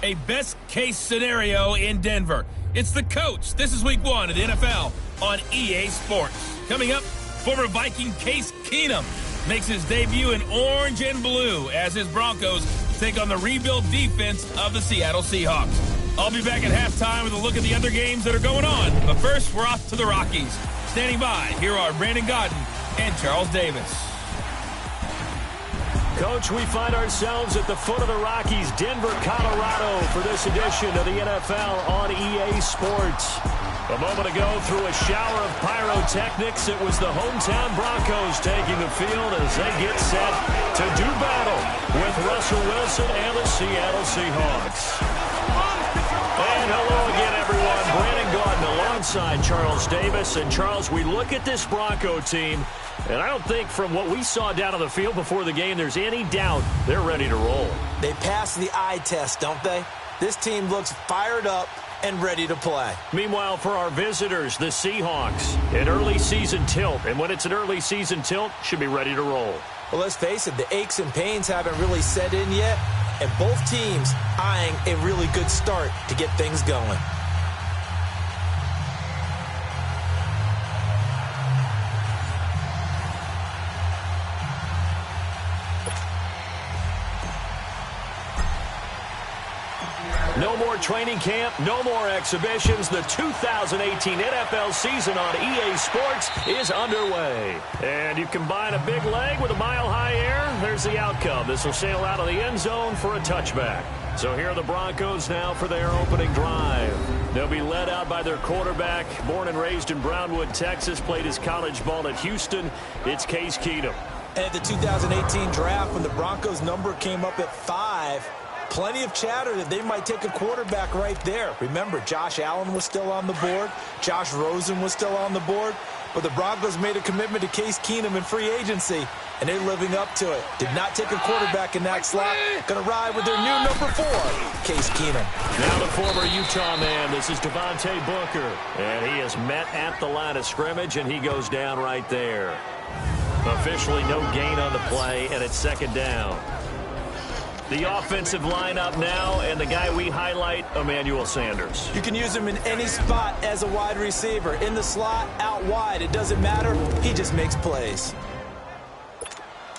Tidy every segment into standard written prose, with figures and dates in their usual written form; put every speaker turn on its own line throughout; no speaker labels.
a best-case scenario in Denver. It's the coach. This is Week 1 of the NFL on EA Sports. Coming up, former Viking Case Keenum makes his debut in orange and blue as his Broncos take on the rebuild defense of the Seattle Seahawks. I'll be back at halftime with a look at the other games that are going on. But first, we're off to the Rockies. Standing by, here are Brandon Godden and Charles Davis.
Coach, we find ourselves at the foot of the Rockies, Denver, Colorado, for this edition of the NFL on EA Sports. A moment ago, through a shower of pyrotechnics, it was the hometown Broncos taking the field as they get set to do battle with Russell Wilson and the Seattle Seahawks. And hello again, everyone. Brandon Gaudin alongside Charles Davis. And, Charles, we look at this Bronco team, and I don't think from what we saw down on the field before the game there's any doubt they're ready to roll.
They passed the eye test, don't they? This team looks fired up and ready to play.
Meanwhile, for our visitors, the Seahawks, an early season tilt. And when it's an early season tilt, should be ready to roll.
Well, let's face it, the aches and pains haven't really set in yet, and both teams eyeing a really good start to get things going.
No more training camp, no more exhibitions. The 2018 NFL season on EA Sports is underway. And you combine a big leg with a mile-high air, there's the outcome. This will sail out of the end zone for a touchback. So here are the Broncos now for their opening drive. They'll be led out by their quarterback, born and raised in Brownwood, Texas, played his college ball at Houston. It's Case Keenum.
And at the 2018 draft, when the Broncos number came up at 5, plenty of chatter that they might take a quarterback right there. Remember, Josh Allen was still on the board. Josh Rosen was still on the board. But the Broncos made a commitment to Case Keenum in free agency, and they're living up to it. Did not take a quarterback in that slot. Going to ride with their new number 4, Case Keenum.
Now the former Utah man. This is Devontae Booker. And he is met at the line of scrimmage, and he goes down right there. Officially no gain on the play, and it's second down. The offensive lineup now, and the guy we highlight, Emmanuel Sanders.
You can use him in any spot as a wide receiver. In the slot, out wide. It doesn't matter. He just makes plays.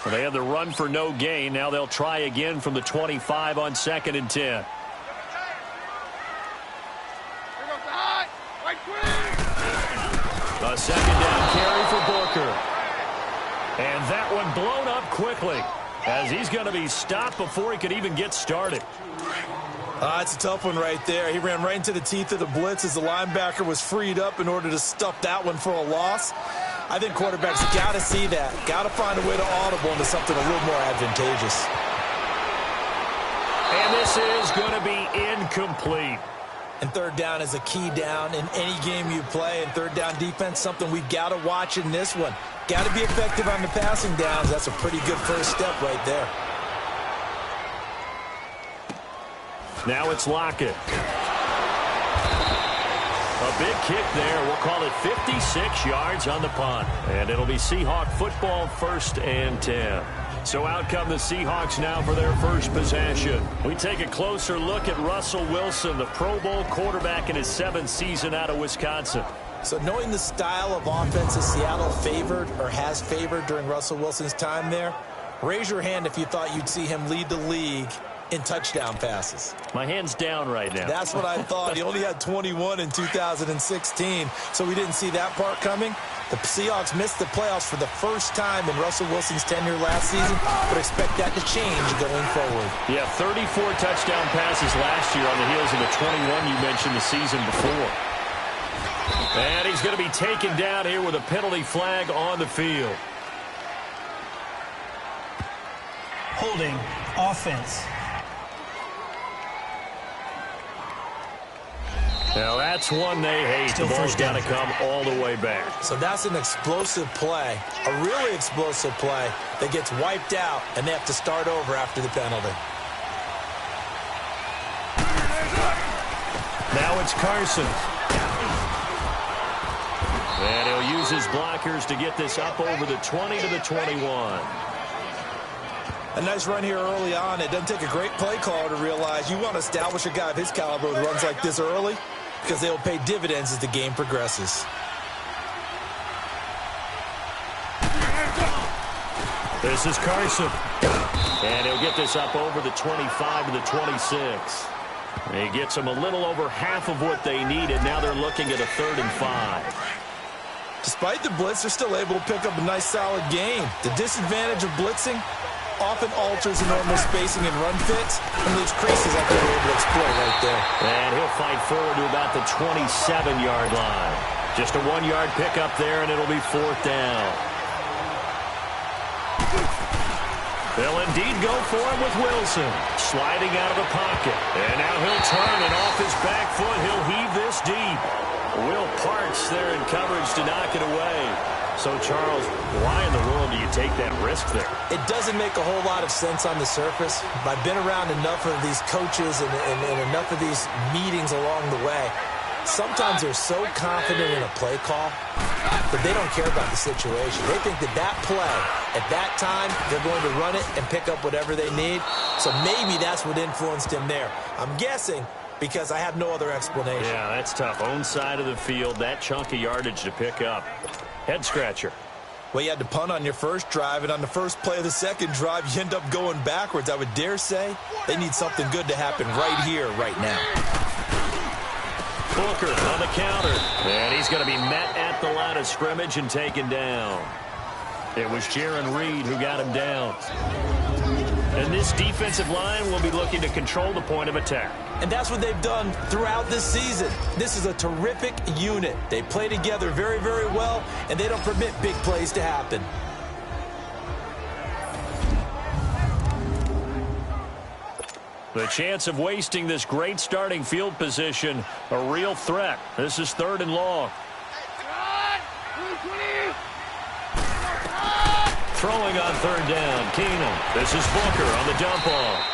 Well, they had the run for no gain. Now they'll try again from the 25 on 2nd and 10. A second down carry for Booker. And that one blown up quickly, as he's going to be stopped before he could even get started.
It's a tough one right there. He ran right into the teeth of the blitz as the linebacker was freed up in order to stuff that one for a loss. I think quarterbacks got to see that. Got to find a way to audible into something a little more advantageous.
And this is going to be incomplete.
And third down is a key down in any game you play. And third down defense, something we've got to watch in this one. Got to be effective on the passing downs. That's a pretty good first step right there.
Now it's Lockett. A big kick there. We'll call it 56 yards on the punt. And it'll be Seahawk football, 1st and 10. So out come the Seahawks now for their first possession. We take a closer look at Russell Wilson, the Pro Bowl quarterback in his 7th season out of Wisconsin.
So knowing the style of offense that Seattle favored or has favored during Russell Wilson's time there, raise your hand if you thought you'd see him lead the league in touchdown passes.
My hand's down right now.
That's what I thought. He only had 21 in 2016, so we didn't see that part coming. The Seahawks missed the playoffs for the first time in Russell Wilson's tenure last season, but expect that to change going forward.
Yeah, 34 touchdown passes last year on the heels of the 21 you mentioned the season before. And he's going to be taken down here with a penalty flag on the field.
Holding offense.
Now that's one they hate. The ball's got to come all the way back.
So that's an explosive play, a really explosive play that gets wiped out, and they have to start over after the penalty.
Now it's Carson. And he'll use his blockers to get this up over the 20 to the 21.
A nice run here early on. It doesn't take a great play caller to realize you want to establish a guy of his caliber who runs like this early because they'll pay dividends as the game progresses.
This is Carson. And he'll get this up over the 25 to the 26. He gets them a little over half of what they needed. Now they're looking at a 3rd and 5.
Despite the blitz, they're still able to pick up a nice, solid gain. The disadvantage of blitzing often alters the normal spacing and run fits, and those creases I think they're able to exploit right there.
And he'll fight forward to about the 27-yard line. Just a 1-yard pickup there, and it'll be 4th down. They'll indeed go for him with Wilson. Sliding out of the pocket. And now he'll turn, and off his back foot, he'll heave this deep. Will Parks there in coverage to knock it away. So, Charles, why in the world do you take that risk there?
It doesn't make a whole lot of sense on the surface. I've been around enough of these coaches and enough of these meetings along the way. Sometimes they're so confident in a play call that they don't care about the situation. They think that that play, at that time, they're going to run it and pick up whatever they need. So maybe that's what influenced him there. I'm guessing because I have no other explanation.
Yeah, that's tough. Own side of the field, that chunk of yardage to pick up. Head scratcher.
Well, you had to punt on your first drive, and on the first play of the second drive, you end up going backwards. I would dare say they need something good to happen right here, right now.
Booker on the counter. And he's going to be met at the line of scrimmage and taken down. It was Jaron Reed who got him down. And this defensive line will be looking to control the point of attack.
And that's what they've done throughout this season. This is a terrific unit. They play together very, very well, and they don't permit big plays to happen.
The chance of wasting this great starting field position, a real threat. This is 3rd and long. Throwing on 3rd down, Keenum. This is Booker on the dump off.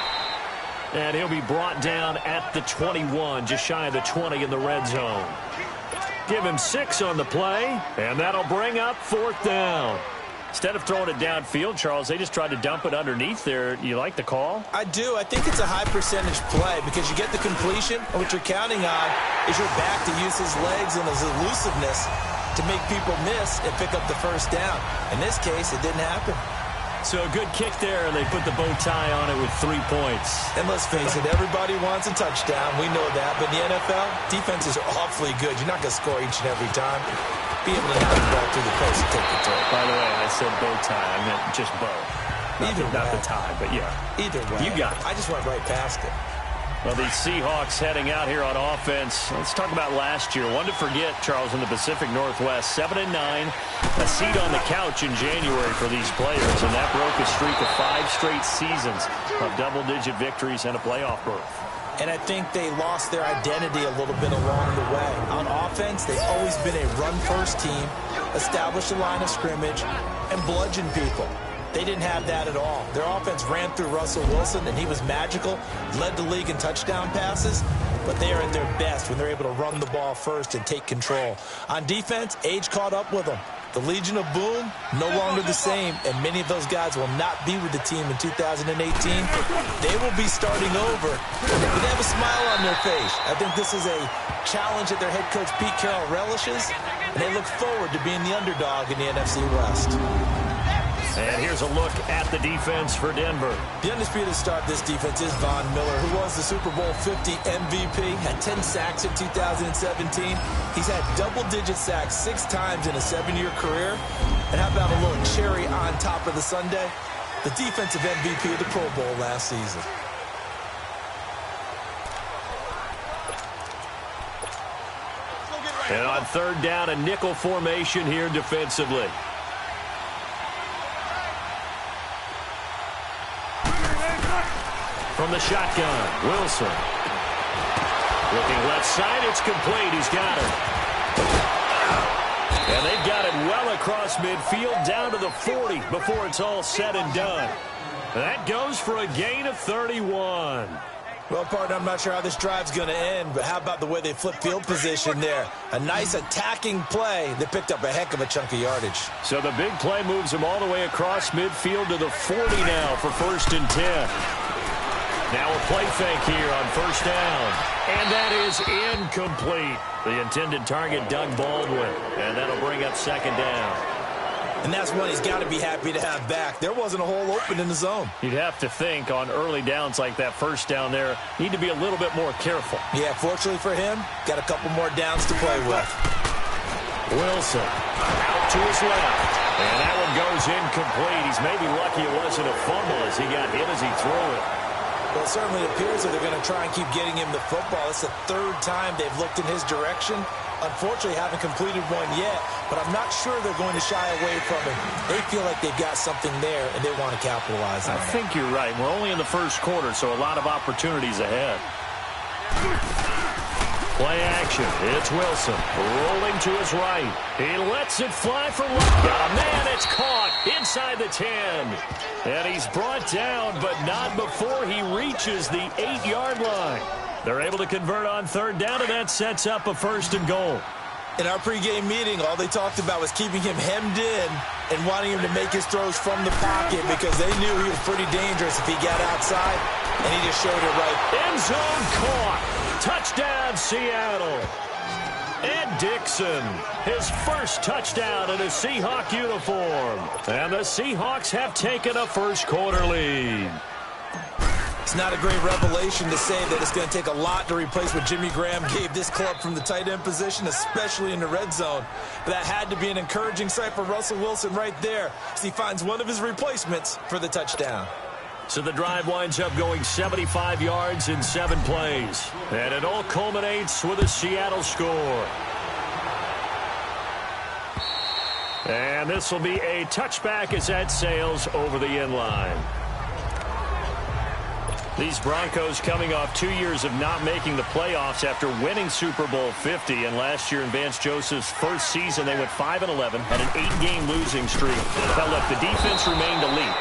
And he'll be brought down at the 21, just shy of the 20 in the red zone. Give him 6 on the play, and that'll bring up 4th down. Instead of throwing it downfield, Charles, they just tried to dump it underneath there. You like the call?
I do. I think it's a high percentage play because you get the completion, and what you're counting on is your back to use his legs and his elusiveness to make people miss and pick up the first down. In this case, it didn't happen.
So a good kick there, and they put the bow tie on it with 3 points.
And let's face it, everybody wants a touchdown. We know that. But in the NFL, defenses are awfully good. You're not going to score each and every time. Be able to knock the ball through the post and take the throw.
By the way, I said bow tie. I meant just bow. Not the tie, but yeah.
Either way.
You got it.
I just went right past it.
Well, the Seahawks heading out here on offense. Let's talk about last year. One to forget, Charles, in the Pacific Northwest. 7-9, a seat on the couch in January for these players, and that broke a streak of 5 straight seasons of double-digit victories and a playoff berth.
And I think they lost their identity a little bit along the way. On offense, they've always been a run-first team, establish a line of scrimmage, and bludgeon people. They didn't have that at all. Their offense ran through Russell Wilson, and he was magical, led the league in touchdown passes, but they are at their best when they're able to run the ball first and take control. On defense, age caught up with them. The Legion of Boom, no longer the same, and many of those guys will not be with the team in 2018. They will be starting over, but they have a smile on their face. I think this is a challenge that their head coach Pete Carroll relishes, and they look forward to being the underdog in the NFC West.
And here's a look at the defense for Denver.
The undisputed star of this defense is Von Miller, who was the Super Bowl 50 MVP, had 10 sacks in 2017. He's had double-digit sacks 6 times in a 7-year career. And how about a little cherry on top of the sundae? The defensive MVP of the Pro Bowl last season.
And on 3rd down, a nickel formation here defensively. From the shotgun, Wilson. Looking left side, it's complete. He's got it. And they've got it well across midfield, down to the 40 before it's all said and done. That goes for a gain of 31.
Well, partner, I'm not sure how this drive's going to end, but how about the way they flip field position there? A nice attacking play. They picked up a heck of a chunk of yardage.
So the big play moves them all the way across midfield to the 40 now for 1st and 10. Now a play fake here on 1st down. And that is incomplete. The intended target, Doug Baldwin. And that'll bring up 2nd down.
And that's one he's got to be happy to have back. There wasn't a hole open in the zone.
You'd have to think on early downs like that 1st down there, need to be a little bit more careful.
Yeah, fortunately for him, got a couple more downs to play with.
Wilson out to his left. And that one goes incomplete. He's maybe lucky it wasn't a fumble as he got hit as he threw it.
Well, it certainly appears that they're going to try and keep getting him the football. It's the 3rd time they've looked in his direction. Unfortunately, haven't completed one yet, but I'm not sure they're going to shy away from it. They feel like they've got something there, and they want to capitalize on it.
I think you're right. We're only in the 1st quarter, so a lot of opportunities ahead. Play action. It's Wilson rolling to his right. He lets it fly from left. Oh, man, it's caught inside the 10. And he's brought down, but not before he reaches the 8-yard line. They're able to convert on 3rd down, and that sets up a 1st and goal.
In our pregame meeting, all they talked about was keeping him hemmed in and wanting him to make his throws from the pocket because they knew he was pretty dangerous if he got outside, and he just showed it right.
End zone caught. Touchdown, Seattle. Ed Dixon, his 1st touchdown in a Seahawk uniform. And the Seahawks have taken a 1st quarter lead.
It's not a great revelation to say that it's going to take a lot to replace what Jimmy Graham gave this club from the tight end position, especially in the red zone. But that had to be an encouraging sight for Russell Wilson right there as he finds one of his replacements for the touchdown.
So the drive winds up going 75 yards in 7 plays. And it all culminates with a Seattle score. And this will be a touchback as that sails over the end line. These Broncos coming off 2 years of not making the playoffs after winning Super Bowl 50. And last year in Vance Joseph's 1st season, they went 5-11, had an 8-game losing streak. Now, look, the defense remained elite.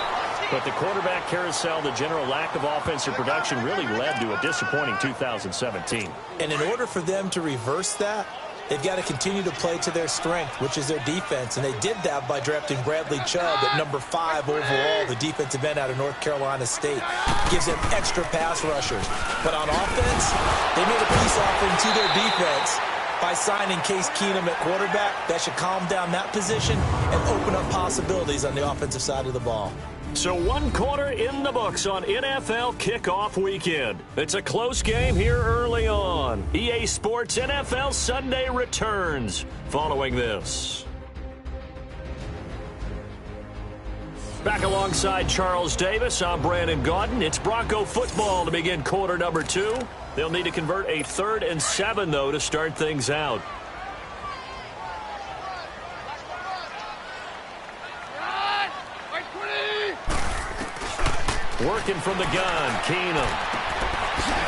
But the quarterback carousel, the general lack of offensive production really led to a disappointing 2017.
And in order for them to reverse that, they've got to continue to play to their strength, which is their defense. And they did that by drafting Bradley Chubb at number 5 overall, the defensive end out of North Carolina State. Gives them extra pass rushers. But on offense, they made a peace offering to their defense by signing Case Keenum at quarterback. That should calm down that position and open up possibilities on the offensive side of the ball.
So 1 quarter in the books on NFL kickoff weekend. It's a close game here early on. EA Sports NFL Sunday returns following this. Back alongside Charles Davis, I'm Brandon Gaudin. It's Bronco football to begin quarter number 2. They'll need to convert a 3rd and 7, though, to start things out. Working from the gun, Keenum.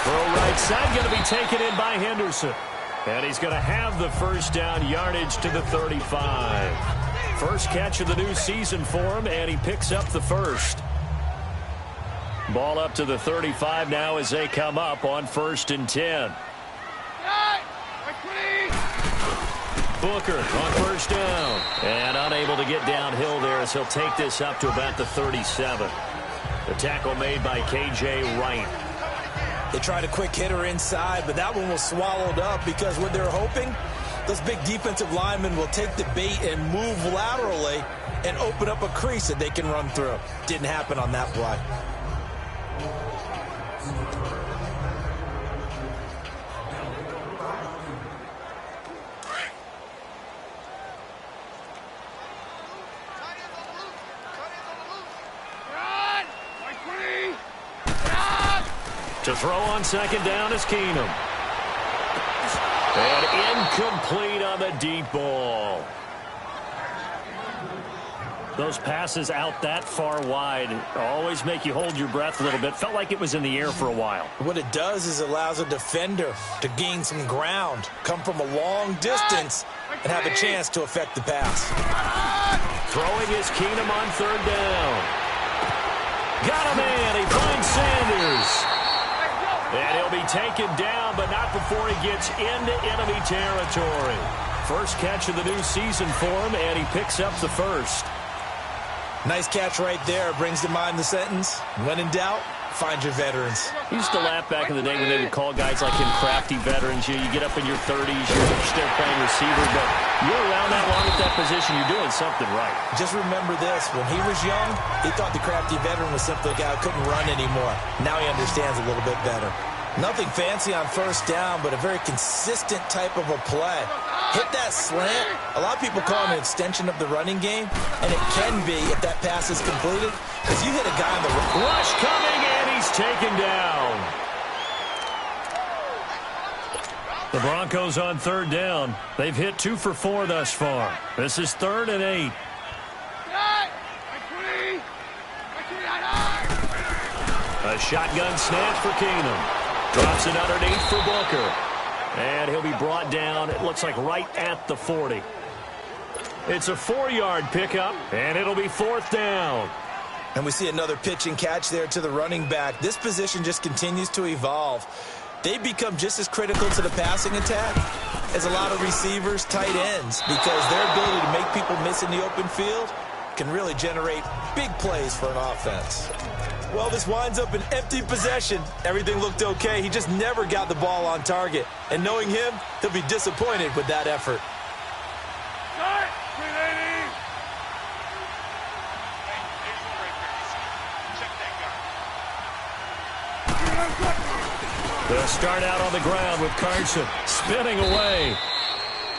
Throw right side, going to be taken in by Henderson. And he's going to have the 1st down yardage to the 35. First catch of the new season for him, and he picks up the 1st. Ball up to the 35 now as they come up on 1st and 10. Booker on 1st down. And unable to get downhill there as he'll take this up to about the 37. The tackle made by K.J. Wright.
They tried a quick hitter inside, but that one was swallowed up because what they're hoping, those big defensive linemen will take the bait and move laterally and open up a crease that they can run through. Didn't happen on that play.
To throw on 2nd down is Keenum. And incomplete on the deep ball. Those passes out that far wide always make you hold your breath a little bit. Felt like it was in the air for a while.
What it does is allows a defender to gain some ground, come from a long distance, and have a chance to affect the pass.
Throwing is Keenum on 3rd down. Got a man. He finds Sanders. And taken down, but not before he gets into enemy territory. First catch of the new season for him, and he picks up the first.
Nice catch right there. Brings to mind the sentence, when in doubt, find your veterans.
He used to laugh back in the day when they would call guys like him crafty veterans. You get up in your 30s, you're still playing receiver, but you're around that long at that position, you're doing something right.
Just remember this. When he was young, he thought the crafty veteran was simply a guy who couldn't run anymore. Now he understands a little bit better. Nothing fancy on first down, but a very consistent type of a play. Hit that slant. A lot of people call it an extension of the running game, and it can be if that pass is completed, because you hit a guy on the
rush coming, and he's taken down. The Broncos on third down. They've hit 2 for 4 thus far. This is 3rd and 8. A shotgun snap for Keenum. Drops it underneath for Booker. And he'll be brought down, it looks like right at the 40. It's a 4-yard pickup, and it'll be 4th down.
And we see another pitch and catch there to the running back. This position just continues to evolve. They become just as critical to the passing attack as a lot of receivers, tight ends, because their ability to make people miss in the open field can really generate big plays for an offense. Well, this winds up an empty possession. Everything looked okay. He just never got the ball on target. And knowing him, he'll be disappointed with that effort.
They'll start out on the ground with Carson spinning away.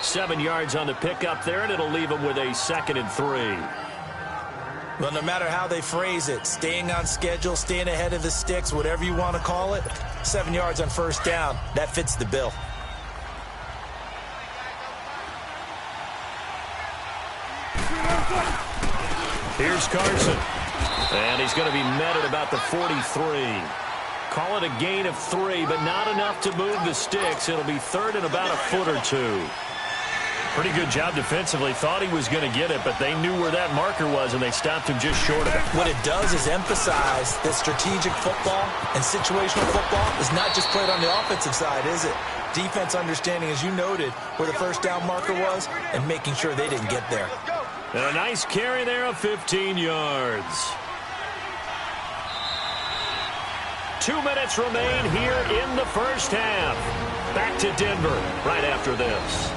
7 yards on the pickup there, and it'll leave him with a 2nd and 3.
Well, no matter how they phrase it, staying on schedule, staying ahead of the sticks, whatever you want to call it, 7 yards on first down, that fits the bill.
Here's Carson. And he's going to be met at about the 43. Call it a gain of 3, but not enough to move the sticks. It'll be 3rd and about a foot or 2. Pretty good job defensively. Thought he was going to get it, but they knew where that marker was, and they stopped him just short of it.
What it does is emphasize that strategic football and situational football is not just played on the offensive side, is it? Defense understanding, as you noted, where the first down marker was and making sure they didn't get there.
And a nice carry there of 15 yards. 2 minutes remain here in the first half. Back to Denver right after this.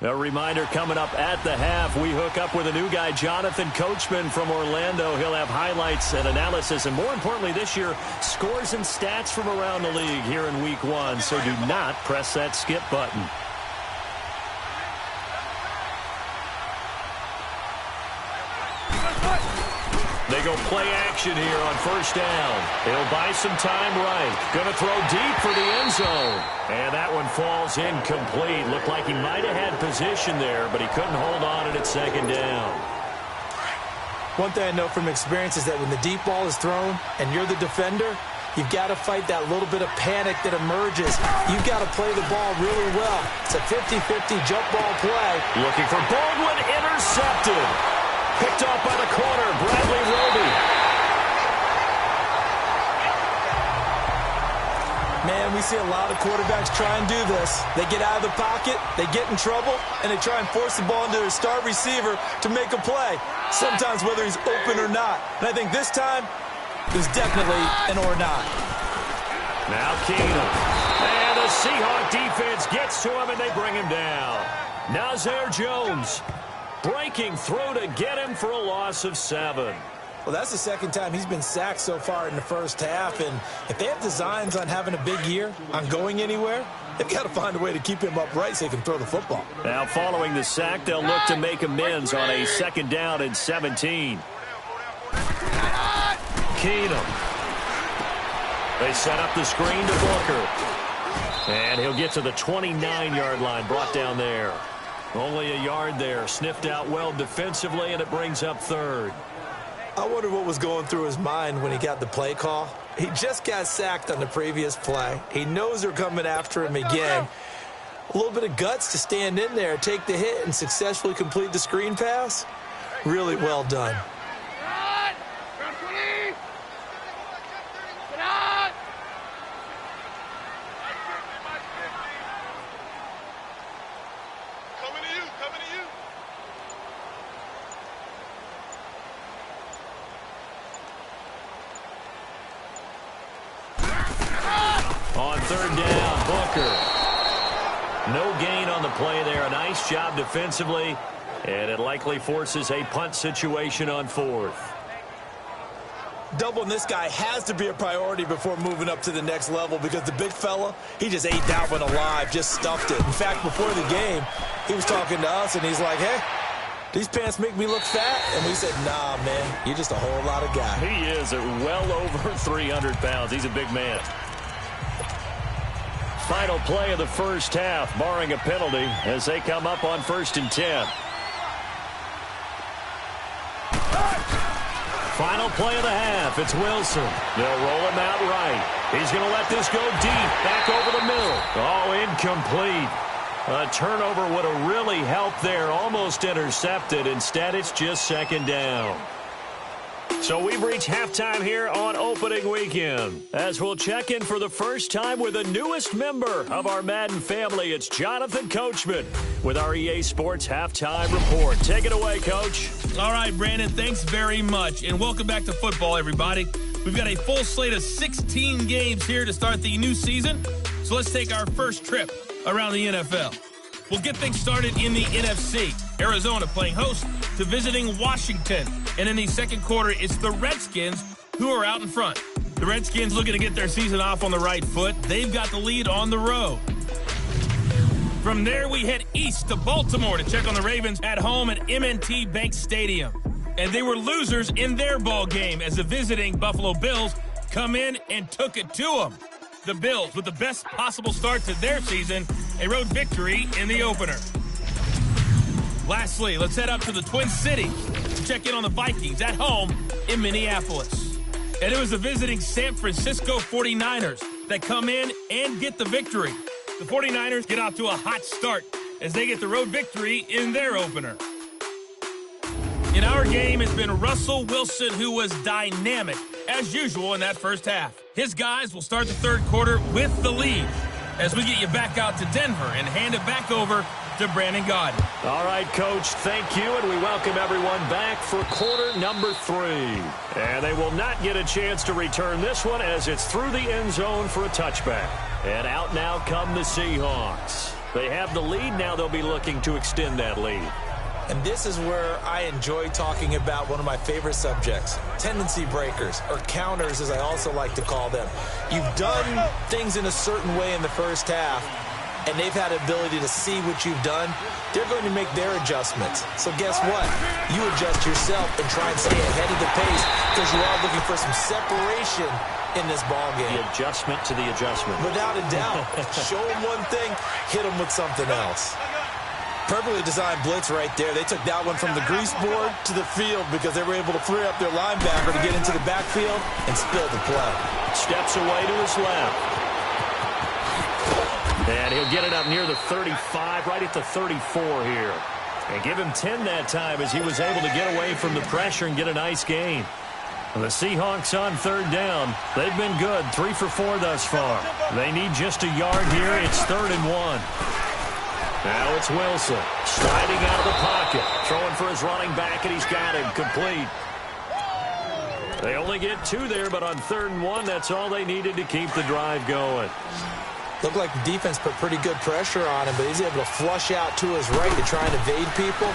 A reminder coming up at the half, we hook up with a new guy, Jonathan Coachman from Orlando. He'll have highlights and analysis, and more importantly this year, scores and stats from around the league here in Week 1. So do not press that skip button. They go play action here on first down. He'll buy some time right. Going to throw deep for the end zone. And that one falls incomplete. Looked like he might have had position there, but he couldn't hold on at second down.
One thing I know from experience is that when the deep ball is thrown and you're the defender, you've got to fight that little bit of panic that emerges. You've got to play the ball really well. It's a 50-50 jump ball play.
Looking for Baldwin, intercepted. Picked off by the corner, Bradley Roby.
Man, we see a lot of quarterbacks try and do this. They get out of the pocket, they get in trouble, and they try and force the ball into their star receiver to make a play, sometimes whether he's open or not. And I think this time, there's definitely an or not.
Now Keenum. And the Seahawks defense gets to him, and they bring him down. Nazir Jones breaking through to get him for a loss of 7.
Well, that's the second time he's been sacked so far in the first half, and if they have designs on having a big year, on going anywhere, they've got to find a way to keep him upright so he can throw the football.
Now, following the sack, they'll look to make amends on a 2nd down and 17. Keenum. They set up the screen to Booker. And he'll get to the 29-yard line, brought down there. Only a yard there, sniffed out well defensively, and it brings up 3rd.
I wonder what was going through his mind when he got the play call. He just got sacked on the previous play. He knows they're coming after him again. A little bit of guts to stand in there, take the hit, and successfully complete the screen pass. Really well done.
On third down, Booker. No gain on the play there. A nice job defensively, and it likely forces a punt situation on fourth.
Doubling this guy has to be a priority before moving up to the next level because the big fella, he just ate that one alive, just stuffed it. In fact, before the game, he was talking to us, and he's like, hey, these pants make me look fat. And we said, nah, man, you're just a whole lot of guy.
He is at well over 300 pounds. He's a big man. Final play of the first half, barring a penalty, as they come up on 1st and 10. Final play of the half. It's Wilson. They'll roll him out right. He's going to let this go deep, back over the middle. Oh, incomplete. A turnover would have really helped there. Almost intercepted. Instead, it's just 2nd down. So we've reached halftime here on opening weekend. As we'll check in for the first time with the newest member of our Madden family, it's Jonathan Coachman with our EA Sports Halftime Report. Take it away, Coach.
All right, Brandon, thanks very much. And welcome back to football, everybody. We've got a full slate of 16 games here to start the new season. So let's take our first trip around the NFL. We'll get things started in the NFC. Arizona playing host to visiting Washington. And in the second quarter, it's the Redskins who are out in front. The Redskins looking to get their season off on the right foot. They've got the lead on the road. From there, we head east to Baltimore to check on the Ravens at home at M&T Bank Stadium. And they were losers in their ball game as the visiting Buffalo Bills come in and took it to them. The Bills, with the best possible start to their season, a road victory in the opener. Lastly, let's head up to the Twin Cities to check in on the Vikings at home in Minneapolis. And it was the visiting San Francisco 49ers that come in and get the victory. The 49ers get off to a hot start as they get the road victory in their opener. In our game, it's been Russell Wilson, who was dynamic, as usual, in that first half. His guys will start the third quarter with the lead as we get you back out to Denver and hand it back over to Brandon Gaudin.
All right, Coach, thank you, and we welcome everyone back for quarter number 3. And they will not get a chance to return this one as it's through the end zone for a touchback. And out now come the Seahawks. They have the lead. Now they'll be looking to extend that lead.
And this is where I enjoy talking about one of my favorite subjects, tendency breakers, or counters as I also like to call them. You've done things in a certain way in the first half, and they've had the ability to see what you've done. They're going to make their adjustments. So guess what? You adjust yourself and try and stay ahead of the pace because you are looking for some separation in this ball game.
The adjustment to the adjustment.
Without a doubt. Show them one thing, hit them with something else. Perfectly designed blitz right there. They took that one from the grease board to the field because they were able to free up their linebacker to get into the backfield and spill the play.
Steps away to his left. And he'll get it up near the 35, right at the 34 here. And give him 10 that time as he was able to get away from the pressure and get a nice gain. The Seahawks on third down. They've been good, 3 for 4 thus far. They need just a yard here. It's 3rd and 1. Now it's Wilson, sliding out of the pocket, throwing for his running back, and he's got him complete. They only get 2 there, but on 3rd and 1, that's all they needed to keep the drive going.
Looked like the defense put pretty good pressure on him, but he's able to flush out to his right to try and evade people.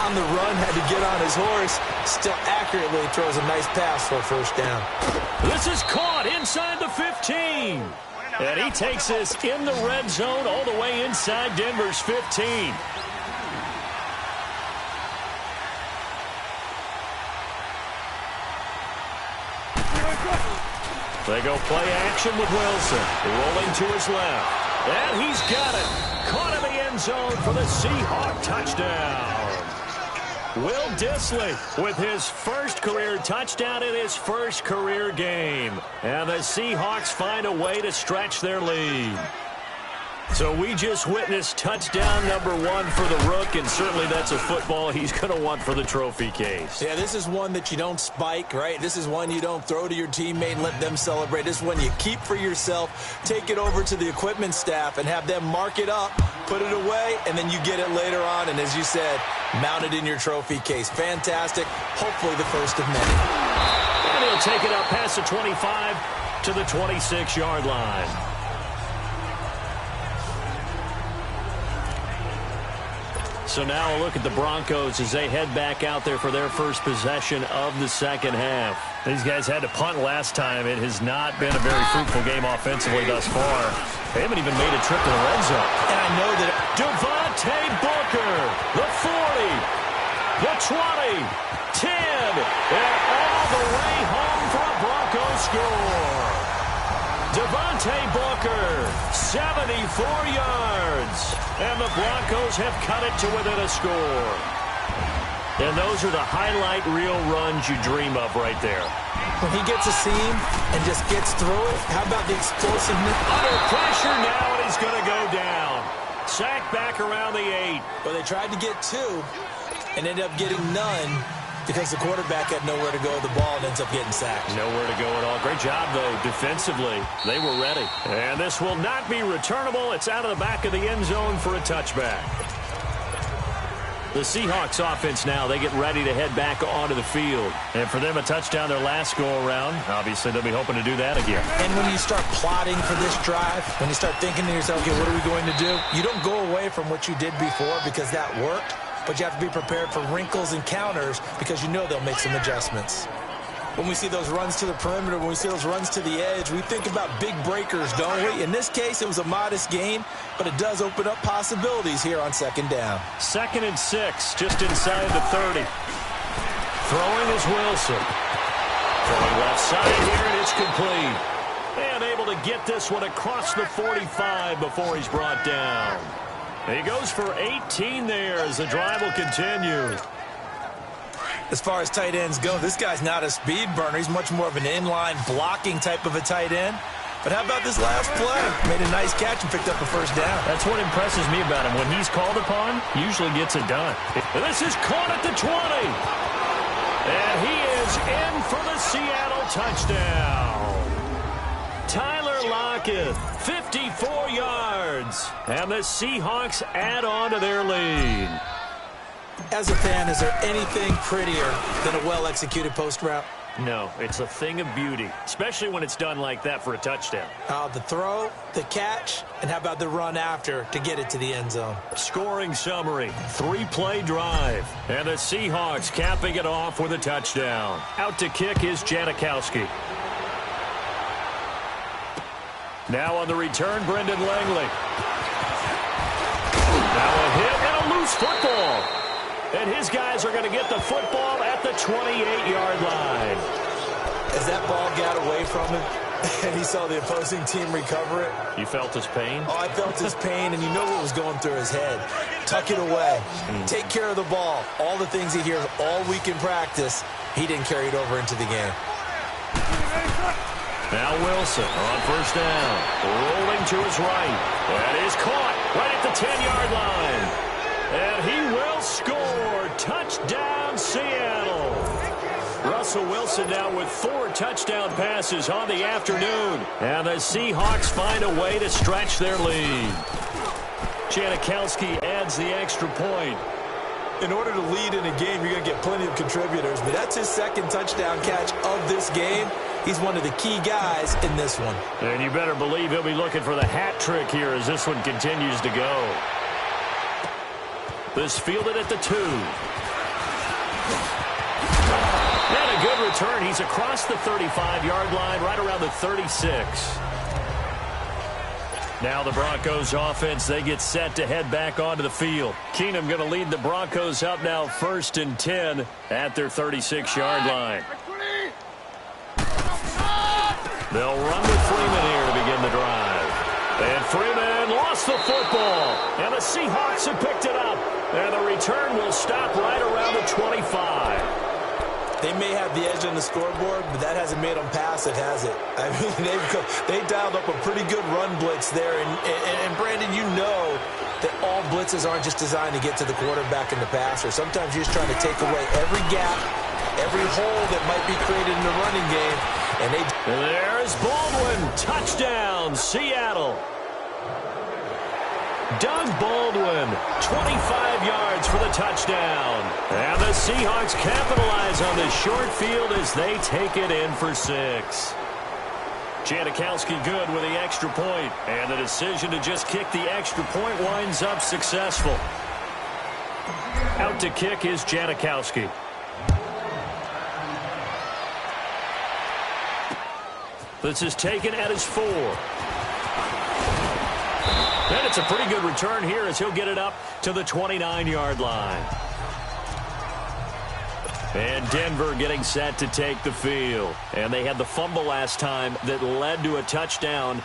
On the run, had to get on his horse. Still accurately throws a nice pass for a first down.
This is caught inside the 15. And he takes us in the red zone all the way inside Denver's 15. They go play action with Wilson. Rolling to his left. And he's got it. Caught in the end zone for the Seahawk touchdown. Will Dissly with his first career touchdown in his first career game. And the Seahawks find a way to stretch their lead. So we just witnessed touchdown number 1 for the Rook, and certainly that's a football he's going to want for the trophy case.
Yeah, this is one that you don't spike, right? This is one you don't throw to your teammate and let them celebrate. This is one you keep for yourself, take it over to the equipment staff, and have them mark it up, put it away, and then you get it later on, and as you said, mount it in your trophy case. Fantastic. Hopefully the first of many.
And he'll take it up past the 25 to the 26-yard line. So now a look at the Broncos as they head back out there for their first possession of the second half. These guys had to punt last time. It has not been a very fruitful game offensively thus far. They haven't even made a trip to the red zone.
And I know that
Devontae Booker, the 40, the 20, 10, and all the way home for a Broncos score. Devontae Booker, 74 yards. And the Broncos have cut it to within a score. And those are the highlight reel runs you dream of right there.
when he gets a seam and just gets through it, how about the explosiveness?
Under pressure now, and he's going to go down. Sacked back around the 8.
Well, they tried to get 2 and ended up getting none because the quarterback had nowhere to go with the ball and ends up getting sacked.
Nowhere to go at all. Great job, though, defensively. They were ready. And this will not be returnable. It's out of the back of the end zone for a touchback. The Seahawks offense now, they get ready to head back onto the field. And for them, a touchdown their last go-around. Obviously, they'll be hoping to do that again.
And when you start plotting for this drive, when you start thinking to yourself, okay, what are we going to do? You don't go away from what you did before because that worked, but you have to be prepared for wrinkles and counters because you know they'll make some adjustments. When we see those runs to the perimeter, when we see those runs to the edge, we think about big breakers, don't we? In this case, it was a modest gain, but it does open up possibilities here on second down.
2nd and 6, just inside the 30. Throwing is Wilson. Throwing left side here, and it's complete. And able to get this one across the 45 before he's brought down. He goes for 18 there as the drive will continue.
As far as tight ends go, this guy's not a speed burner. He's much more of an inline blocking type of a tight end. But how about this last play? Made a nice catch and picked up a first down.
That's what impresses me about him. When he's called upon, usually gets it done. This is caught at the 20. And he is in for the Seattle touchdown. Tyler Lockett, 54 yards. And the Seahawks add on to their lead.
As a fan, is there anything prettier than a well-executed post route?
No, it's a thing of beauty, especially when it's done like that for a touchdown.
The throw, the catch, and how about the run after to get it to the end zone?
Scoring summary, 3-play drive. And the Seahawks capping it off with a touchdown. Out to kick is Janikowski. Now on the return, Brendan Langley. Now a hit and a loose football. And his guys are going to get the football at the 28-yard line.
As that ball got away from him and he saw the opposing team recover it.
You felt his pain?
Oh, I felt his pain, and you know what was going through his head. Tuck it away. Take care of the ball. All the things he hears all week in practice, he didn't carry it over into the game.
Now Wilson on first down. Rolling to his right. That is caught right at the 10-yard line. And he will score. Touchdown, Seattle. Russell Wilson now with 4 touchdown passes on the afternoon. And the Seahawks find a way to stretch their lead. Janikowski adds the extra point.
In order to lead in a game, you're going to get plenty of contributors. But that's his 2nd touchdown catch of this game. He's one of the key guys in this one.
And you better believe he'll be looking for the hat trick here as this one continues to go. This fielded at the 2. And a good return. He's across the 35-yard line, right around the 36. Now the Broncos offense, they get set to head back onto the field. Keenum going to lead the Broncos up now 1st and 10 at their 36-yard line. They'll run with Freeman here to begin the drive. And Freeman lost the football. And the Seahawks have picked it up. And the return will stop right around the 25.
They may have the edge on the scoreboard, but that hasn't made them passive, has it? I mean, they dialed up a pretty good run blitz there. And Brandon, you know that all blitzes aren't just designed to get to the quarterback and the passer. Sometimes you're just trying to take away every gap, every hole that might be created in the running game. And
there's Baldwin. Touchdown, Seattle. Doug Baldwin, 25 yards for the touchdown. And the Seahawks capitalize on this short field as they take it in for 6. Janikowski good with the extra point. And the decision to just kick the extra point winds up successful. Out to kick is Janikowski. This is taken at his 4. And it's a pretty good return here as he'll get it up to the 29-yard line. And Denver getting set to take the field. And they had the fumble last time that led to a touchdown.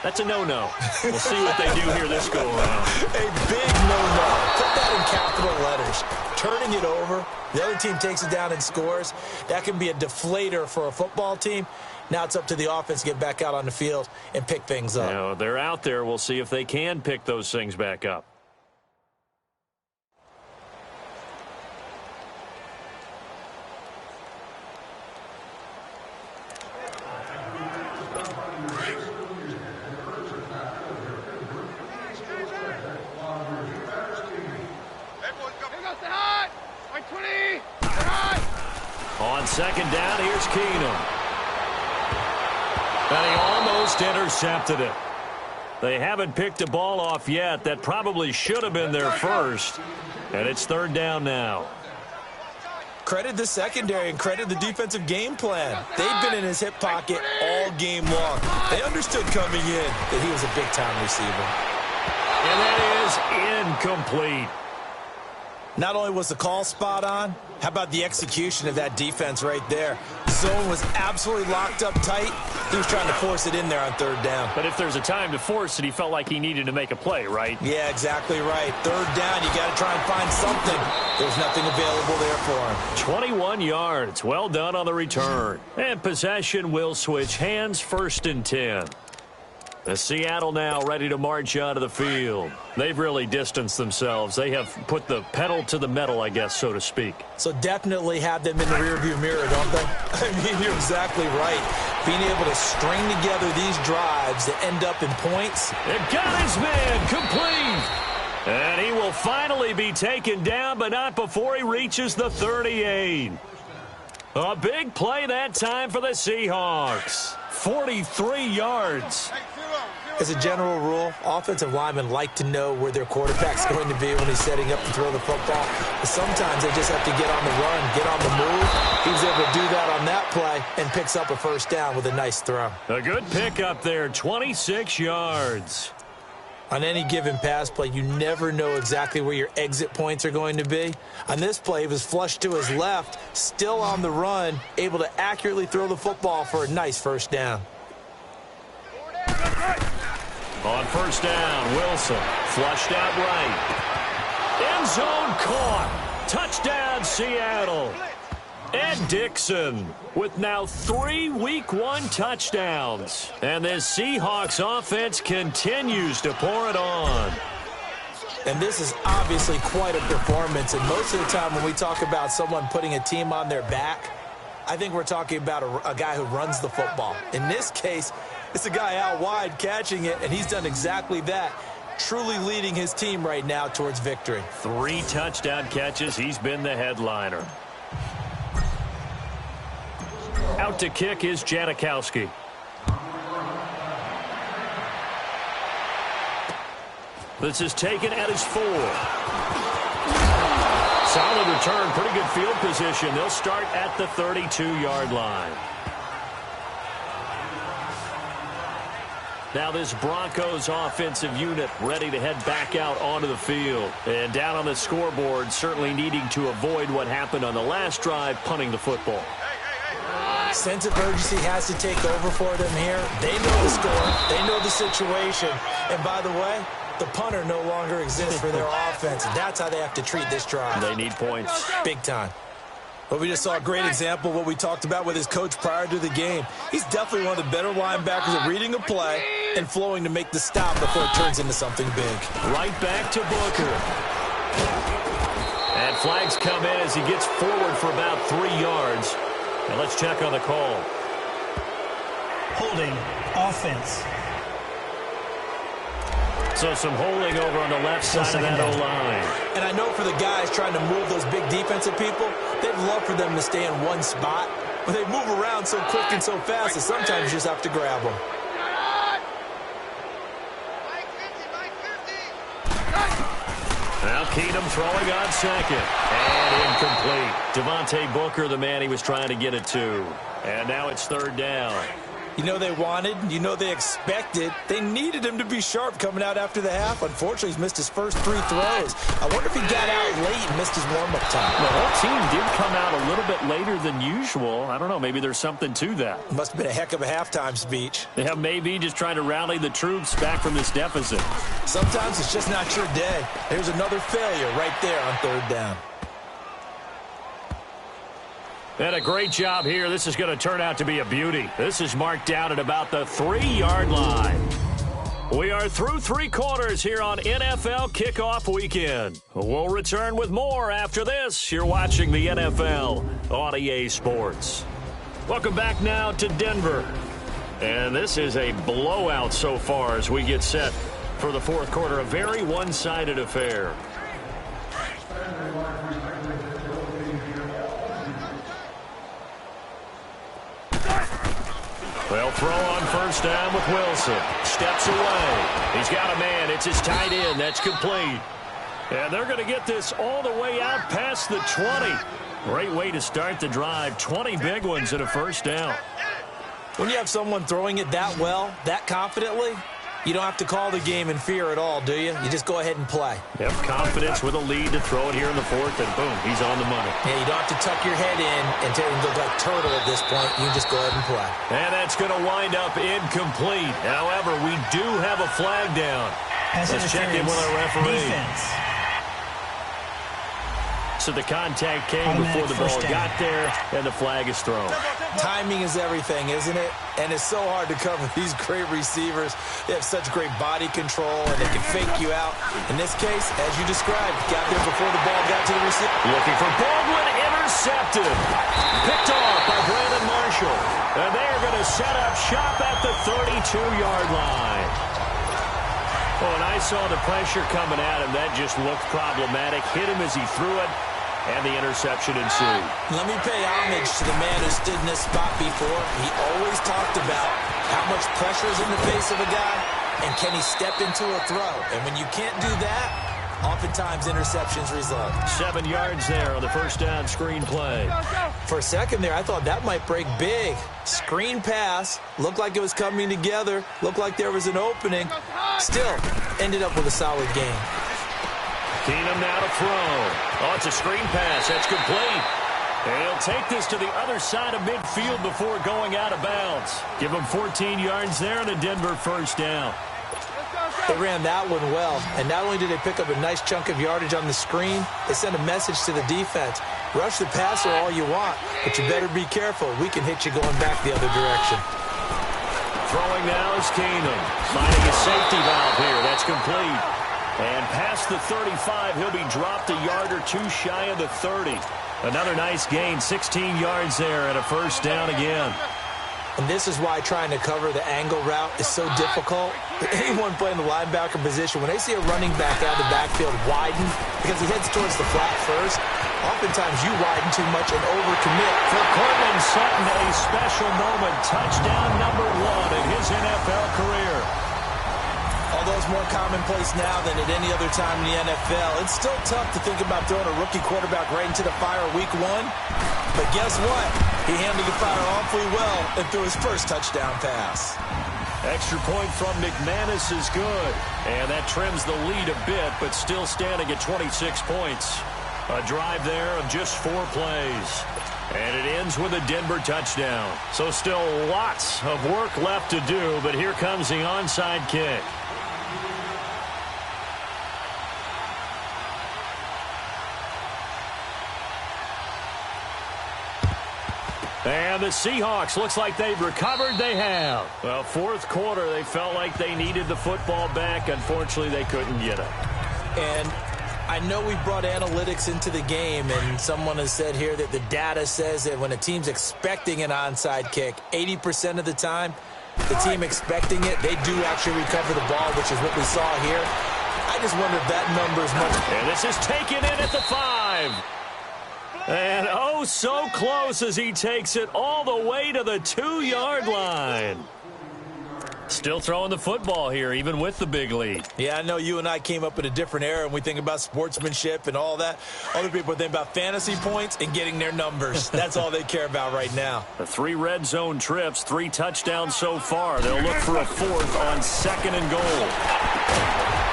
That's a no-no. We'll see what they do here this go-around.
A big no-no. Put that in capital letters. Turning it over, the other team takes it down and scores. That can be a deflator for a football team. Now it's up to the offense to get back out on the field and pick things up.
Now, they're out there. We'll see if they can pick those things back up. On second down, here's Keenum. And he almost intercepted it. They haven't picked a ball off yet. That probably should have been their first. And it's third down now.
Credit the secondary and credit the defensive game plan. They've been in his hip pocket all game long. They understood coming in that he was a big-time receiver.
And that is incomplete.
Not only was the call spot on, how about the execution of that defense right there? Zone was absolutely locked up tight. He was trying to force it in there on third down.
But if there's a time to force it, he felt like he needed to make a play, right?
Yeah, exactly right. Third down, you got to try and find something. There's nothing available there for him.
21 yards. Well done on the return. And possession will switch hands, 1st and 10. The Seattle now ready to march onto the field. They've really distanced themselves. They have put the pedal to the metal, I guess, so to speak.
So definitely have them in the rearview mirror, don't they? I mean, you're exactly right. Being able to string together these drives that end up in points.
It got his man complete. And he will finally be taken down, but not before he reaches the 38. A big play that time for the Seahawks. 43 yards.
As a general rule, offensive linemen like to know where their quarterback's going to be when he's setting up to throw the football. But sometimes they just have to get on the run, get on the move. He was able to do that on that play and picks up a first down with a nice throw.
A good pickup there, 26 yards.
On any given pass play, you never know exactly where your exit points are going to be. On this play, he was flushed to his left, still on the run, able to accurately throw the football for a nice first down.
On first down, Wilson flushed out right. End zone caught. Touchdown, Seattle. Ed Dixon with now 3 Week 1 touchdowns. And this Seahawks offense continues to pour it on.
And this is obviously quite a performance. And most of the time when we talk about someone putting a team on their back, I think we're talking about a guy who runs the football. In this case, it's a guy out wide catching it, and he's done exactly that, truly leading his team right now towards victory.
3 touchdown catches. He's been the headliner. Out to kick is Janikowski. This is taken at his 4. Solid return, pretty good field position. They'll start at the 32-yard line. Now this Broncos offensive unit ready to head back out onto the field. And down on the scoreboard, certainly needing to avoid what happened on the last drive, punting the football.
Sense of urgency has to take over for them here. They know the score. They know the situation. And by the way, the punter no longer exists for their offense. And that's how they have to treat this drive.
They need points.
Big time. Well, we just saw a great example of what we talked about with his coach prior to the game. He's definitely one of the better linebackers at reading a play and flowing to make the stop before it turns into something big.
Right back to Booker. And flags come in as he gets forward for about 3 yards. And let's check on the call.
Holding offense.
So some holding over on the left side of that O-line.
And I know for the guys trying to move those big defensive people, they'd love for them to stay in one spot. But they move around so quick and so fast that sometimes you just have to grab them.
Now Keenum throwing on second. And incomplete. Devontae Booker, the man he was trying to get it to. And now it's 3rd down.
You know they wanted, you know they expected. They needed him to be sharp coming out after the half. Unfortunately, he's missed his first 3 throws. I wonder if he got out late and missed his warm-up time.
The whole team did come out a little bit later than usual. I don't know, maybe there's something to that.
Must have been a heck of a halftime speech.
Yeah, maybe just trying to rally the troops back from this deficit.
Sometimes it's just not your day. There's another failure right there on 3rd down.
And a great job here. This is going to turn out to be a beauty. This is marked down at about the 3-yard line. We are through 3 quarters here on NFL Kickoff Weekend. We'll return with more after this. You're watching the NFL on EA Sports. Welcome back now to Denver. And this is a blowout so far as we get set for the 4th quarter. A very one-sided affair. They'll throw on 1st down with Wilson. Steps away. He's got a man. It's his tight end. That's complete. And they're going to get this all the way out past the 20. Great way to start the drive. 20 big ones and a 1st down.
When you have someone throwing it that well, that confidently, you don't have to call the game in fear at all, do you? You just go ahead and play.
Yep, confidence with a lead to throw it here in the 4th, and boom, he's on the money.
Yeah, you don't have to tuck your head in and look like turtle at this point. You can just go ahead and play.
And that's going to wind up incomplete. However, we do have a flag down. Let's check in with our referee.
Defense.
So the contact came before the ball got there, and the flag is thrown.
Timing is everything, isn't it? And it's so hard to cover these great receivers. They have such great body control, and they can fake you out. In this case, as you described, got there before the ball got to the receiver.
Looking for Baldwin, intercepted. Picked off by Brandon Marshall. And they are going to set up shop at the 32-yard line. Oh, and I saw the pressure coming at him. That just looked problematic. Hit him as he threw it, and the interception ensued.
Let me pay homage to the man who stood in this spot before. He always talked about how much pressure is in the face of a guy, and can he step into a throw. And when you can't do that, oftentimes interceptions result.
7 yards there on the 1st down screen play.
For a second there, I thought that might break big. Screen pass, looked like it was coming together, looked like there was an opening. Still, ended up with a solid game.
Keenum now to throw. Oh, it's a screen pass. That's complete. And he'll take this to the other side of midfield before going out of bounds. Give him 14 yards there and a Denver 1st down.
They ran that one well, and not only did they pick up a nice chunk of yardage on the screen, they sent a message to the defense. Rush the passer all you want, but you better be careful. We can hit you going back the other direction.
Throwing now is Keenum. Finding a safety valve here. That's complete. And past the 35, he'll be dropped a yard or 2 shy of the 30. Another nice gain, 16 yards there and a 1st down again.
And this is why trying to cover the angle route is so difficult. Anyone playing the linebacker position, when they see a running back out of the backfield widen because he heads towards the flat first, oftentimes you widen too much and overcommit.
For Cortland Sutton, a special moment. Touchdown number 1 in his NFL career.
Although it's more commonplace now than at any other time in the NFL, it's still tough to think about throwing a rookie quarterback right into the fire week 1. But guess what? He handled the fire awfully well and threw his first touchdown pass.
Extra point from McManus is good. And that trims the lead a bit, but still standing at 26 points. A drive there of just 4 plays. And it ends with a Denver touchdown. So still lots of work left to do, but here comes the onside kick. And the Seahawks, looks like they've recovered. They have. Well, fourth quarter, they felt like they needed the football back. Unfortunately, they couldn't get it.
And I know we brought analytics into the game, and someone has said here that the data says that when a team's expecting an onside kick, 80% of the time, the team expecting it, they do actually recover the ball, which is what we saw here. I just wonder if that number is much.
And this is taken in at the 5. And oh, so close as he takes it all the way to the 2-yard line. Still throwing the football here, even with the big lead.
Yeah, I know you and I came up in a different era, and we think about sportsmanship and all that. Other people think about fantasy points and getting their numbers. That's all they care about right now.
The 3 red zone trips, 3 touchdowns so far. They'll look for a 4th on 2nd and goal.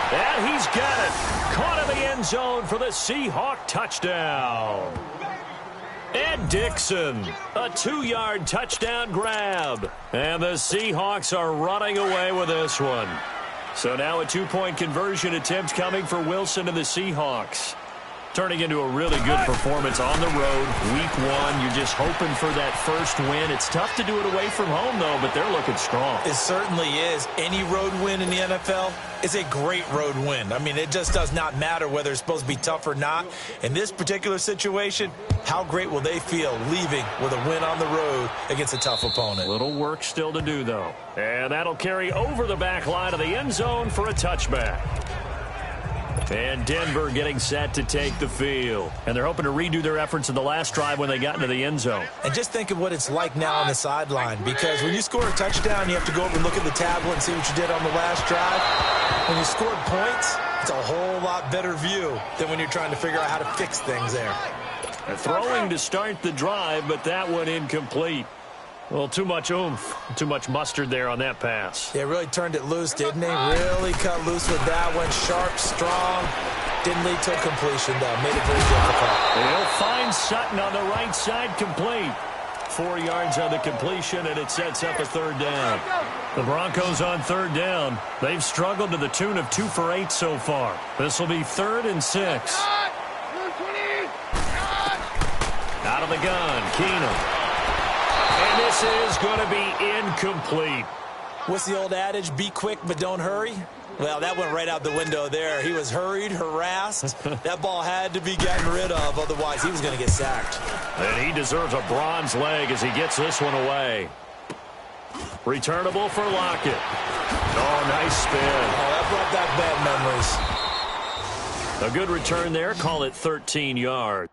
And he's got it. Caught in the end zone for the Seahawk touchdown. Ed Dixon, a 2-yard touchdown grab. And the Seahawks are running away with this one. So now a 2-point conversion attempt coming for Wilson and the Seahawks. Turning into a really good performance on the road. Week 1, you're just hoping for that first win. It's tough to do it away from home, though, but they're looking strong.
It certainly is. Any road win in the NFL is a great road win. I mean, it just does not matter whether it's supposed to be tough or not. In this particular situation, how great will they feel leaving with a win on the road against a tough opponent?
Little work still to do, though. And that'll carry over the back line of the end zone for a touchback. And Denver getting set to take the field. And they're hoping to redo their efforts in the last drive when they got into the end zone.
And just think of what it's like now on the sideline, because when you score a touchdown, you have to go over and look at the tablet and see what you did on the last drive. When you scored points, it's a whole lot better view than when you're trying to figure out how to fix things there.
Throwing to start the drive, but that one incomplete. Well, too much oomph, too much mustard there on that pass.
Yeah, really turned it loose, didn't he? Really cut loose with that one. Sharp, strong. Didn't lead to a completion, though. Made it very difficult.
He'll find Sutton on the right side, complete. 4 yards on the completion, and it sets up a 3rd down. The Broncos on 3rd down. They've struggled to the tune of 2 for 8 so far. This will be 3rd and 6. Out of the gun, Keenum. And this is going to be incomplete.
What's the old adage? Be quick, but don't hurry. Well, that went right out the window there. He was hurried, harassed. That ball had to be gotten rid of, otherwise he was going to get sacked.
And he deserves a bronze leg as he gets this one away. Returnable for Lockett. Oh, nice spin.
Oh, that brought back bad memories.
A good return there. Call it 13 yards.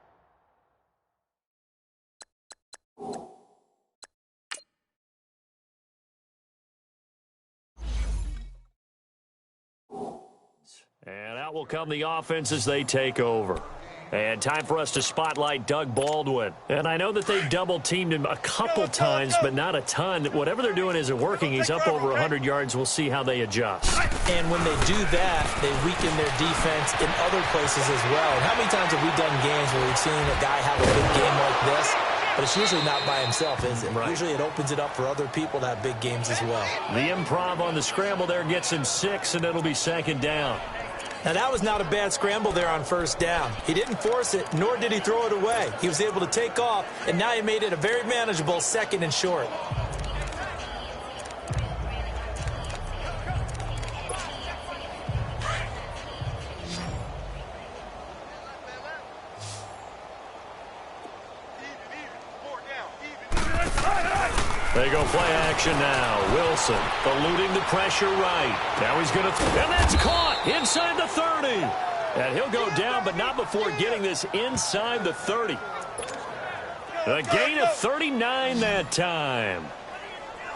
And out will come the offense as they take over. And time for us to spotlight Doug Baldwin. And I know that they've double-teamed him a couple times, but not a ton. Whatever they're doing isn't working. He's up over 100 yards. We'll see how they adjust.
And when they do that, they weaken their defense in other places as well. And how many times have we done games where we've seen a guy have a big game like this? But it's usually not by himself, is it? Right. Usually it opens it up for other people to have big games as well.
The improv on the scramble there gets him 6, and it'll be 2nd down.
Now, that was not a bad scramble there on 1st down. He didn't force it, nor did he throw it away. He was able to take off, and now he made it a very manageable 2nd and short.
They go play action now. Wilson eluding the pressure right. Now he's going to and that's caught inside the 30. And he'll go down, but not before getting this inside the 30. A gain of 39 that time.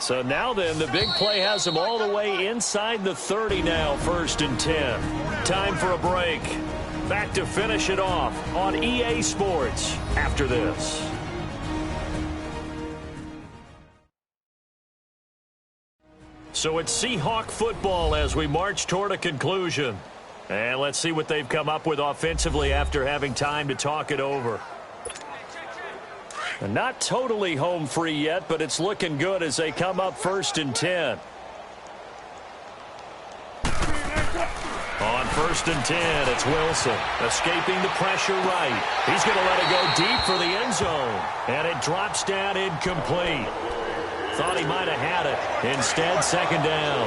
So now then, the big play has him all the way inside the 30 now, 1st and 10. Time for a break. Back to finish it off on EA Sports after this. So it's Seahawk football as we march toward a conclusion. And let's see what they've come up with offensively after having time to talk it over. And not totally home free yet, but it's looking good as they come up 1st and 10. On 1st and 10. It's Wilson escaping the pressure right. He's going to let it go deep for the end zone. And it drops down incomplete. Thought he might have had it. Instead, 2nd down.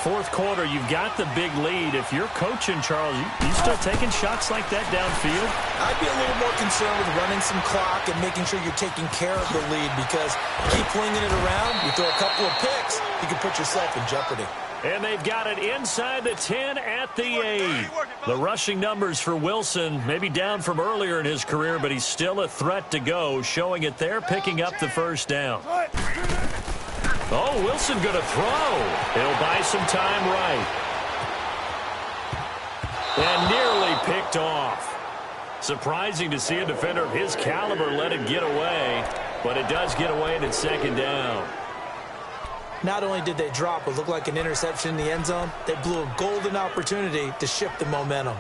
4th quarter, you've got the big lead. If you're coaching, Charles, you still taking shots like that downfield?
I'd be a little more concerned with running some clock and making sure you're taking care of the lead, because keep flinging it around, you throw a couple of picks, you can put yourself in jeopardy.
And they've got it inside the 10 at the 8. The rushing numbers for Wilson, maybe down from earlier in his career, but he's still a threat to go, showing it there, picking up the 1st down. Oh, Wilson going to throw. He'll buy some time right. And nearly picked off. Surprising to see a defender of his caliber let it get away, but it does get away and it's 2nd down.
Not only did they drop what looked like an interception in the end zone, they blew a golden opportunity to shift the momentum.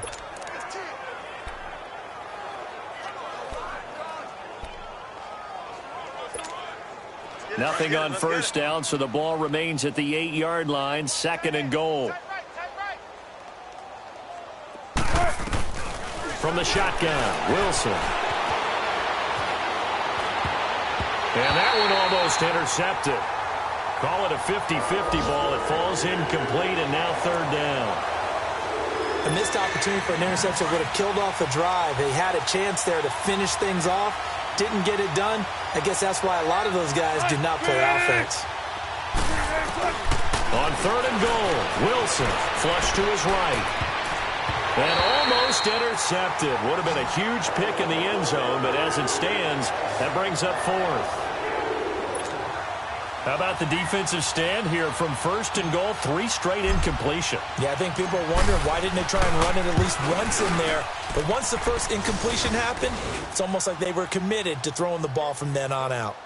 Nothing on 1st down, so the ball remains at the 8-yard line, 2nd and goal. From the shotgun, Wilson. And that one almost intercepted. Call it a 50-50 ball. It falls incomplete, and now 3rd down.
A missed opportunity for an interception would have killed off the drive. They had a chance there to finish things off. Didn't get it done. I guess that's why a lot of those guys do not play offense.
On 3rd and goal, Wilson flush to his right. And almost intercepted. Would have been a huge pick in the end zone, but as it stands, that brings up 4th. How about the defensive stand here from 1st and goal, 3 straight incompletion?
Yeah, I think people are wondering why didn't they try and run it at least once in there. But once the first incompletion happened, it's almost like they were committed to throwing the ball from then on out.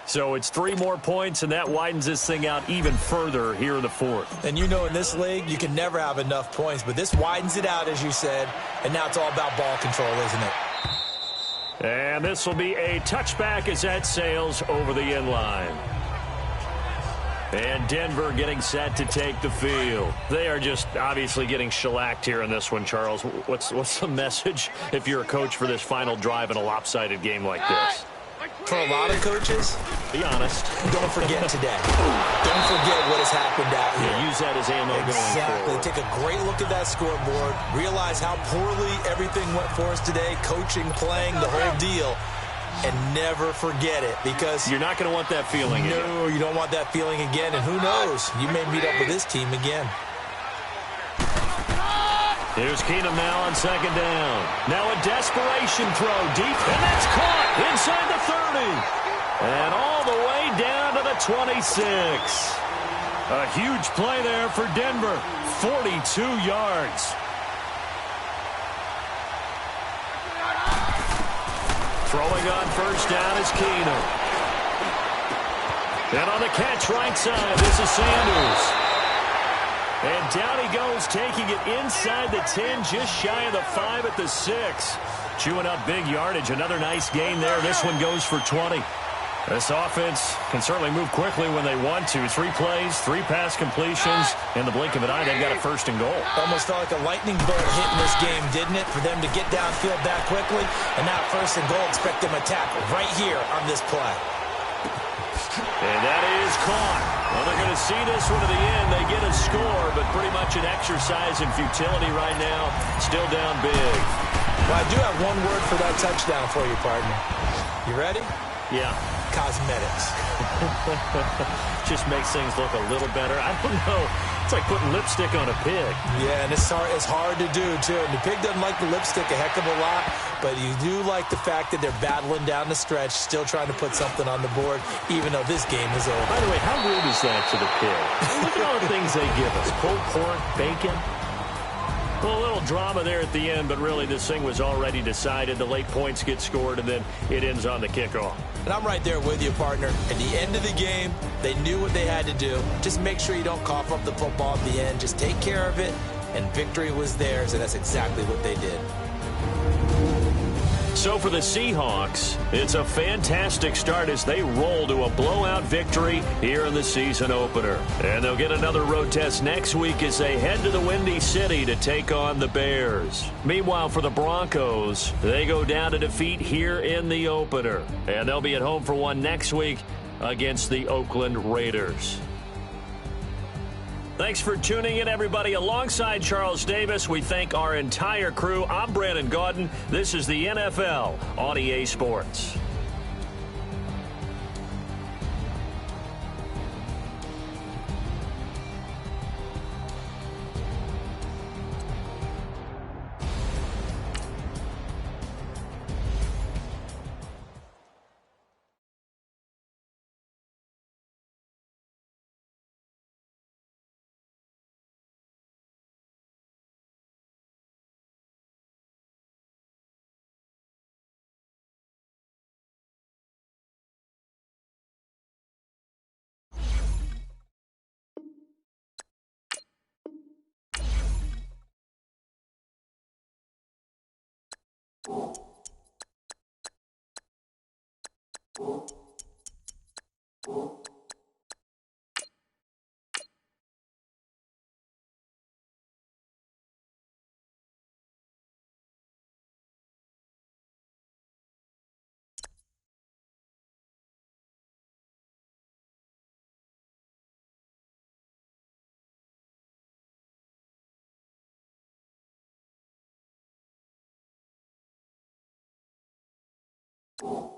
So it's 3 more points, and that widens this thing out even further here in the 4th.
And you know in this league, you can never have enough points, but this widens it out, as you said, and now it's all about ball control, isn't it?
And this will be a touchback as that sails over the end line. And Denver getting set to take the field. They are just obviously getting shellacked here in this one, Charles. What's the message if you're a coach for this final drive in a lopsided game like this?
For a lot of coaches,
be honest.
Don't forget today. Don't forget what has happened out here.
Yeah, use that as ammo going forward.
Exactly. Take a great look at that scoreboard. Realize how poorly everything went for us today. Coaching, playing, the whole deal. And never forget it, because
you're not going to want that feeling again.
No, you don't want that feeling again. And who knows? You may meet up with this team again.
Here's Keenum now on 2nd down. Now a desperation throw deep, and that's caught inside the 30. And all the way down to the 26. A huge play there for Denver. 42 yards. Throwing on 1st down is Keenum. And on the catch right side, this is Sanders. And down he goes, taking it inside the 10, just shy of the 5 at the 6. Chewing up big yardage. Another nice gain there. This one goes for 20. This offense can certainly move quickly when they want to. 3 plays, 3 pass completions. In the blink of an eye, they've got a 1st and goal.
Almost felt like a lightning bolt hit in this game, didn't it? For them to get downfield that quickly. And now 1st and goal, expect them to tackle right here on this play.
And that is caught. Well, they're going to see this one to the end. They get a score, but pretty much an exercise in futility right now. Still down big.
Well, I do have one word for that touchdown for you, partner. You ready?
Yeah.
Cosmetics.
Just makes things look a little better. I don't know. It's like putting lipstick on a pig.
Yeah, and it's hard to do, too. And the pig doesn't like the lipstick a heck of a lot, but you do like the fact that they're battling down the stretch, still trying to put something on the board, even though this game is over.
By the way, how rude is that to the pig? Look at all the things they give us. Pulled pork, bacon. Well, a little drama there at the end, but really this thing was already decided. The late points get scored, and then it ends on the kickoff.
And I'm right there with you, partner. At the end of the game, they knew what they had to do. Just make sure you don't cough up the football at the end. Just take care of it, and victory was theirs, and that's exactly what they did.
So for the Seahawks, it's a fantastic start as they roll to a blowout victory here in the season opener. And they'll get another road test next week as they head to the Windy City to take on the Bears. Meanwhile, for the Broncos, they go down to defeat here in the opener. And they'll be at home for one next week against the Oakland Raiders. Thanks for tuning in, everybody. Alongside Charles Davis, we thank our entire crew. I'm Brandon Gaudin. This is the NFL on EA Sports.
You